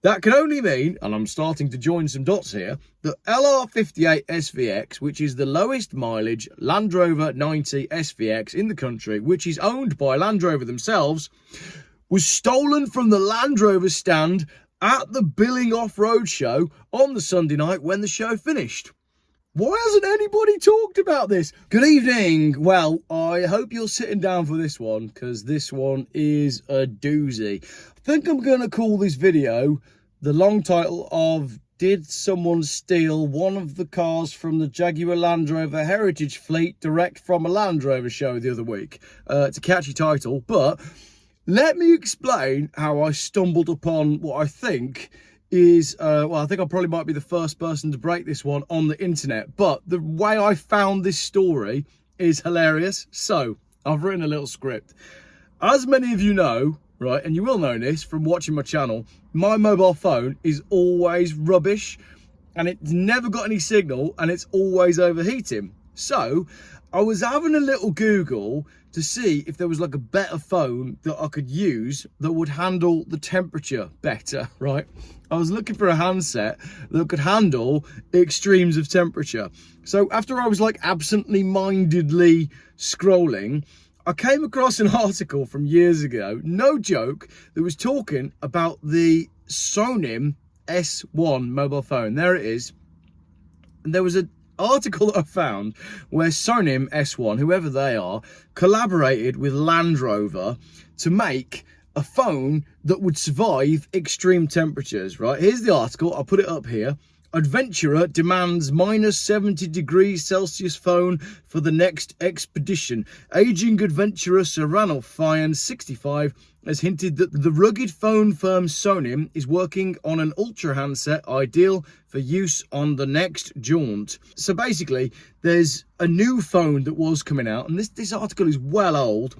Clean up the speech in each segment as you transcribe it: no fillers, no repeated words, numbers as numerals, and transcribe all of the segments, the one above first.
That can only mean, and I'm starting to join some dots here, that LR58 SVX, which is the lowest mileage Land Rover 90 SVX in the country, which is owned by Land Rover themselves, was stolen from the Land Rover stand at the Billing Off-Road show on the Sunday night when the show finished. Why hasn't anybody talked about this? Good evening. Well, I hope you're sitting down for this one, because this one is a doozy. I think I'm going to call this video the long title of "Did Someone Steal One of the Cars from the Jaguar Land Rover Heritage Fleet direct from a Land Rover show the other week?" It's a catchy title, but let me explain how I stumbled upon what I think is, well, I think I probably might be the first person to break this one on the internet, but the way I found this story is hilarious. So I've written a little script. As many of you know, right, and you will know this from watching my channel, my mobile phone is always rubbish and it's never got any signal and it's always overheating. So I was having a little Google to see if there was like a better phone that I could use that would handle the temperature better, right? I was looking for a handset that could handle extremes of temperature. So after I was like absently mindedly scrolling, I came across an article from years ago, no joke, that was talking about the Sonim S1 mobile phone. There it is. And there was an article that I found where Sonim S1, whoever they are, collaborated with Land Rover to make a phone that would survive extreme temperatures, right? Here's the article. I'll put it up here. Adventurer demands minus 70 degrees Celsius phone for the next expedition. Aging adventurer Serrano Fyan, 65, has hinted that the rugged phone firm Sonim is working on an ultra handset ideal for use on the next jaunt. So basically, there's a new phone that was coming out, and this article is well old,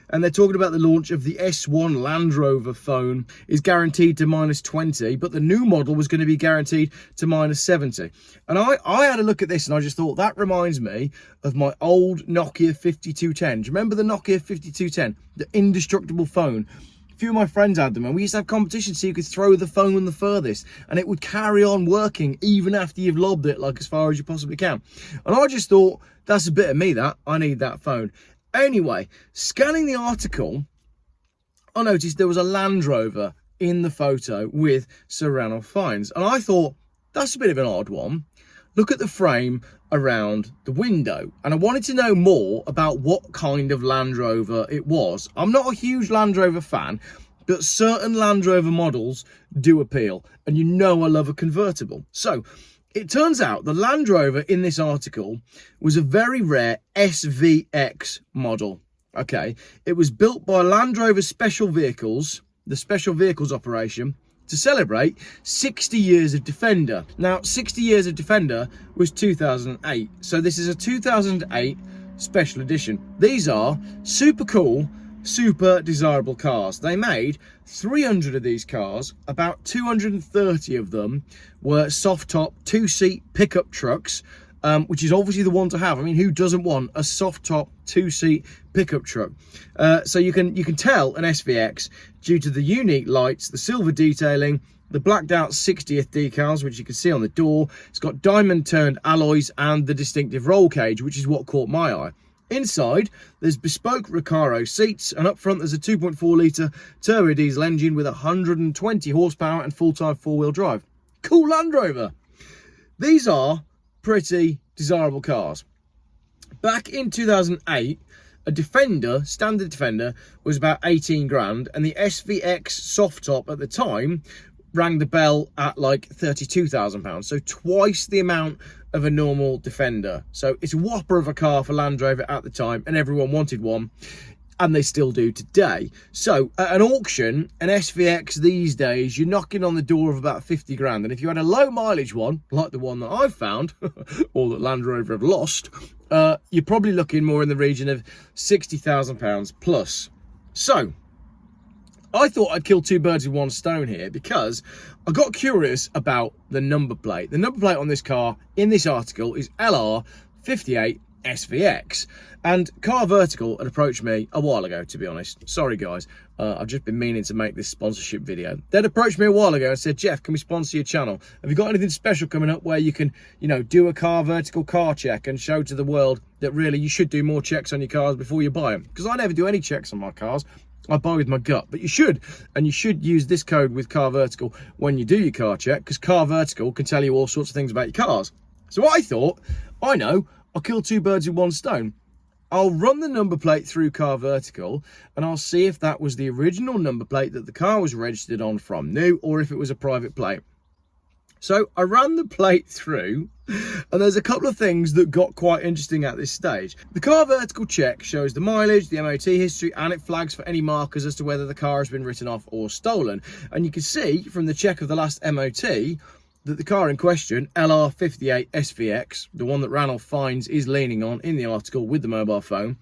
and they're talking about the launch of the S1 Land Rover phone is guaranteed to minus 20, but the new model was going to be guaranteed to minus 70. And I had a look at this and I just thought, that reminds me of my old Nokia 5210. Do you remember the Nokia 5210? The indestructible phone. A few of my friends had them, and we used to have competitions so you could throw the phone the furthest and it would carry on working even after you've lobbed it, like as far as you possibly can. And I just thought, that's a bit of me, that. I need that phone. Anyway, scanning the article, I noticed there was a Land Rover in the photo with Serrano Fines. And I thought, that's a bit of an odd one. Look at the frame around the window. And I wanted to know more about what kind of Land Rover it was. I'm not a huge Land Rover fan, but certain Land Rover models do appeal. And you know I love a convertible. So it turns out the Land Rover in this article was a very rare SVX model. Okay, it was built by Land Rover Special Vehicles, the Special Vehicles operation, to celebrate 60 years of Defender. Now, 60 years of Defender was 2008. So this is a 2008 special edition. These are super cool, super desirable cars. They made 300 of these cars. About 230 of them were soft top 2-seat pickup trucks, which is obviously the one to have. I mean, who doesn't want a soft top 2-seat pickup truck? So you can tell an SVX due to the unique lights, the silver detailing, the blacked out 60th decals, which you can see on the door. It's got diamond turned alloys and the distinctive roll cage, which is what caught my eye. Inside, there's bespoke Recaro seats, and up front there's a 2.4 litre turbo diesel engine with 120 horsepower and full-time four-wheel drive. Cool Land Rover. These are pretty desirable cars. Back in 2008, a Defender, standard Defender, was about 18 grand, and the SVX soft top at the time rang the bell at like £32,000, so twice the amount of a normal Defender. So it's a whopper of a car for Land Rover at the time, and everyone wanted one, and they still do today. So at an auction, an SVX these days, you're knocking on the door of about 50 grand, and if you had a low mileage one, like the one that I've found, or that Land Rover have lost, you're probably looking more in the region of £60,000 plus. So I thought I'd kill two birds with one stone here, because I got curious about the number plate. The number plate on this car in this article is LR58 SVX. And Car Vertical had approached me a while ago, to be honest. Sorry guys, I've just been meaning to make this sponsorship video. They'd approached me a while ago and said, Geoff, can we sponsor your channel? Have you got anything special coming up where you can, you know, do a Car Vertical car check and show to the world that really you should do more checks on your cars before you buy them? Because I never do any checks on my cars. I buy with my gut, but you should, and you should use this code with Car Vertical when you do your car check, because Car Vertical can tell you all sorts of things about your cars. So I thought, I know, I'll kill two birds with one stone. I'll run the number plate through Car Vertical and I'll see if that was the original number plate that the car was registered on from new, or if it was a private plate. So I ran the plate through, and there's a couple of things that got quite interesting at this stage. The Car Vertical check shows the mileage, the MOT history, and it flags for any markers as to whether the car has been written off or stolen. And you can see from the check of the last MOT that the car in question, LR58 SVX, the one that Ranulph Fines is leaning on in the article with the mobile phone,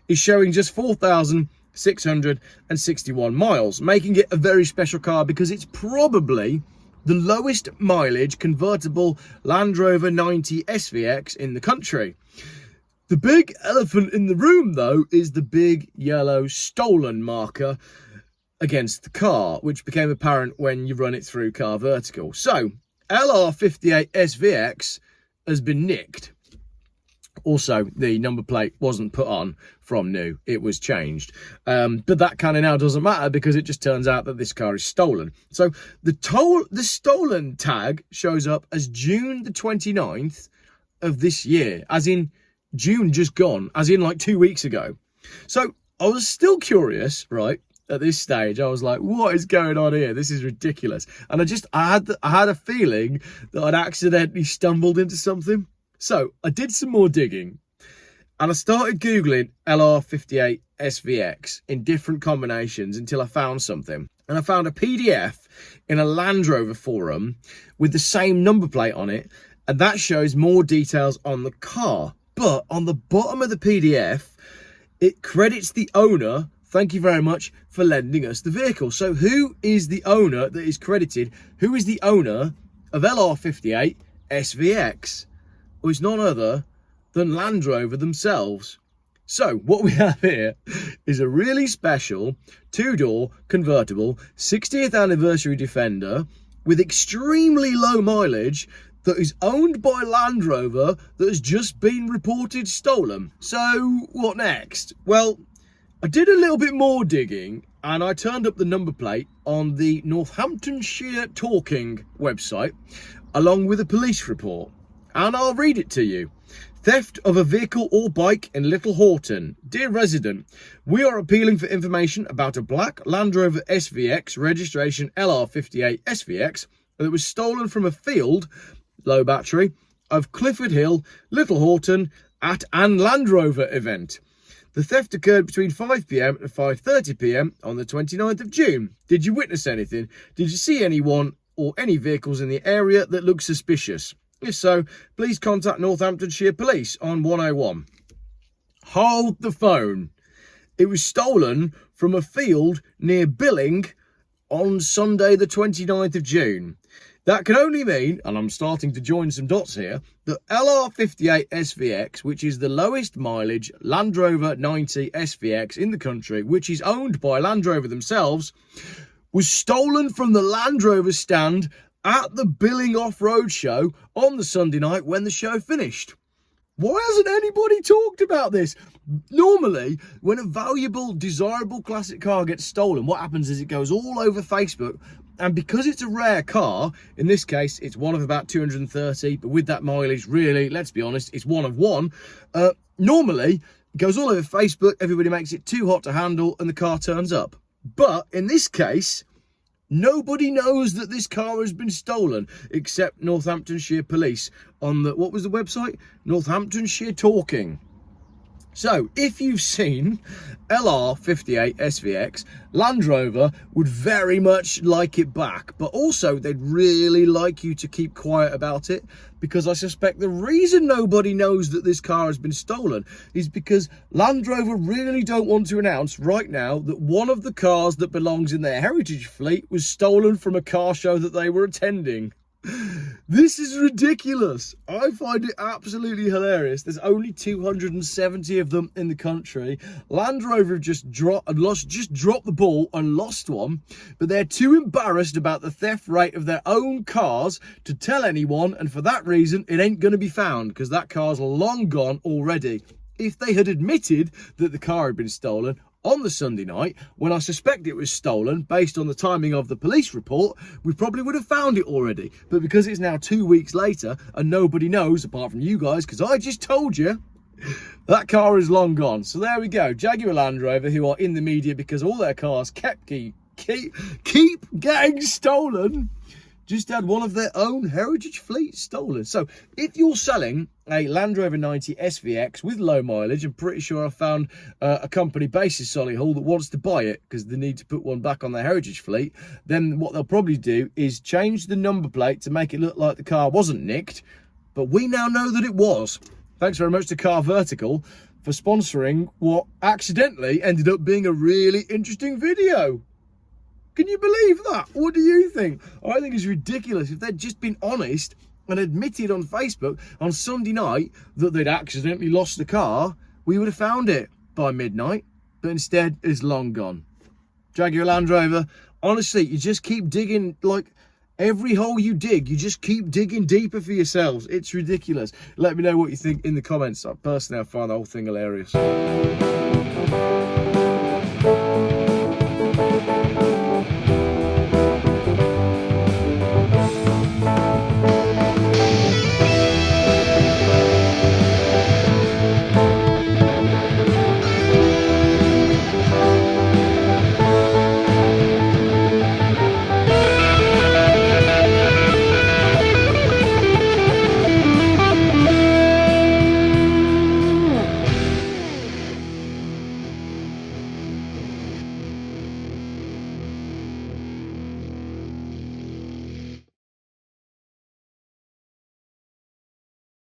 is showing just 4,661 miles, making it a very special car because it's probably the lowest mileage convertible Land Rover 90 SVX in the country. The big elephant in the room, though, is the big yellow stolen marker against the car, which became apparent when you run it through Car Vertical. So, LR58 SVX has been nicked. Also, the number plate wasn't put on from new, it was changed. But that kind of now doesn't matter because it just turns out that this car is stolen. So the stolen tag shows up as June the 29th of this year, as in June just gone, as in like 2 weeks ago. So I was still curious, right? At this stage, I was like, what is going on here? This is ridiculous. And I had a feeling that I'd accidentally stumbled into something. So I did some more digging and I started Googling LR58 SVX in different combinations until I found something. And I found a PDF in a Land Rover forum with the same number plate on it. And that shows more details on the car. But on the bottom of the PDF, it credits the owner. Thank you very much for lending us the vehicle. So who is the owner that is credited? Who is the owner of LR58 SVX? Well, it's none other than Land Rover themselves. So what we have here is a really special two-door convertible 60th anniversary Defender with extremely low mileage that is owned by Land Rover that has just been reported stolen. So what next? Well, I did a little bit more digging and I turned up the number plate on the Northamptonshire Talking website along with a police report. And I'll read it to you. Theft of a vehicle or bike in Little Horton. Dear resident, we are appealing for information about a black Land Rover SVX registration LR58 SVX that was stolen from a field, low battery, of Clifford Hill, Little Horton at an Land Rover event. The theft occurred between 5 p.m. and 5:30 p.m. on the 29th of June. Did you witness anything? Did you see anyone or any vehicles in the area that look suspicious? If so, please contact Northamptonshire Police on 101. Hold the phone. It was stolen from a field near Billing on Sunday the 29th of June. That can only mean, and I'm starting to join some dots here, that LR58 SVX, which is the lowest mileage Land Rover 90 SVX in the country, which is owned by Land Rover themselves, was stolen from the Land Rover stand at the Billing Off-Road Show on the Sunday night when the show finished. Why hasn't anybody talked about this? Normally, when a valuable, desirable classic car gets stolen, what happens is it goes all over Facebook. And because it's a rare car, in this case, it's one of about 230, but with that mileage, really, let's be honest, it's one of one. Normally, it goes all over Facebook, everybody makes it too hot to handle, and the car turns up. But in this case, nobody knows that this car has been stolen except Northamptonshire Police on the, what was the website? Northamptonshire Talking. So, if you've seen LR58 SVX, Land Rover would very much like it back, but also they'd really like you to keep quiet about it, because I suspect the reason nobody knows that this car has been stolen is because Land Rover really don't want to announce right now that one of the cars that belongs in their heritage fleet was stolen from a car show that they were attending. This is ridiculous. I find it absolutely hilarious. There's only 270 of them in the country. Land Rover have just dropped the ball and lost one, but they're too embarrassed about the theft rate of their own cars to tell anyone, and for that reason, it ain't going to be found because that car's long gone already. If they had admitted that the car had been stolen on the Sunday night, when I suspect it was stolen based on the timing of the police report, we probably would have found it already. But because it's now 2 weeks later and nobody knows apart from you guys, because I just told you, that car is long gone. So there we go. Jaguar Land Rover, who are in the media because all their cars keep getting stolen, just had one of their own heritage fleet stolen. So if you're selling a Land Rover 90 SVX with low mileage, I'm pretty sure I found a company based in Solihull that wants to buy it because they need to put one back on their heritage fleet, then what they'll probably do is change the number plate to make it look like the car wasn't nicked, but we now know that it was. Thanks very much to Car Vertical for sponsoring what accidentally ended up being a really interesting video. Can you believe that? What do you think? I think it's ridiculous. If they'd just been honest and admitted on Facebook on Sunday night that they'd accidentally lost the car, we would have found it by midnight. But instead, it's long gone. Jaguar Land Rover, honestly, you just keep digging, like every hole you dig, you just keep digging deeper for yourselves. It's ridiculous. Let me know what you think in the comments. Personally, I find the whole thing hilarious.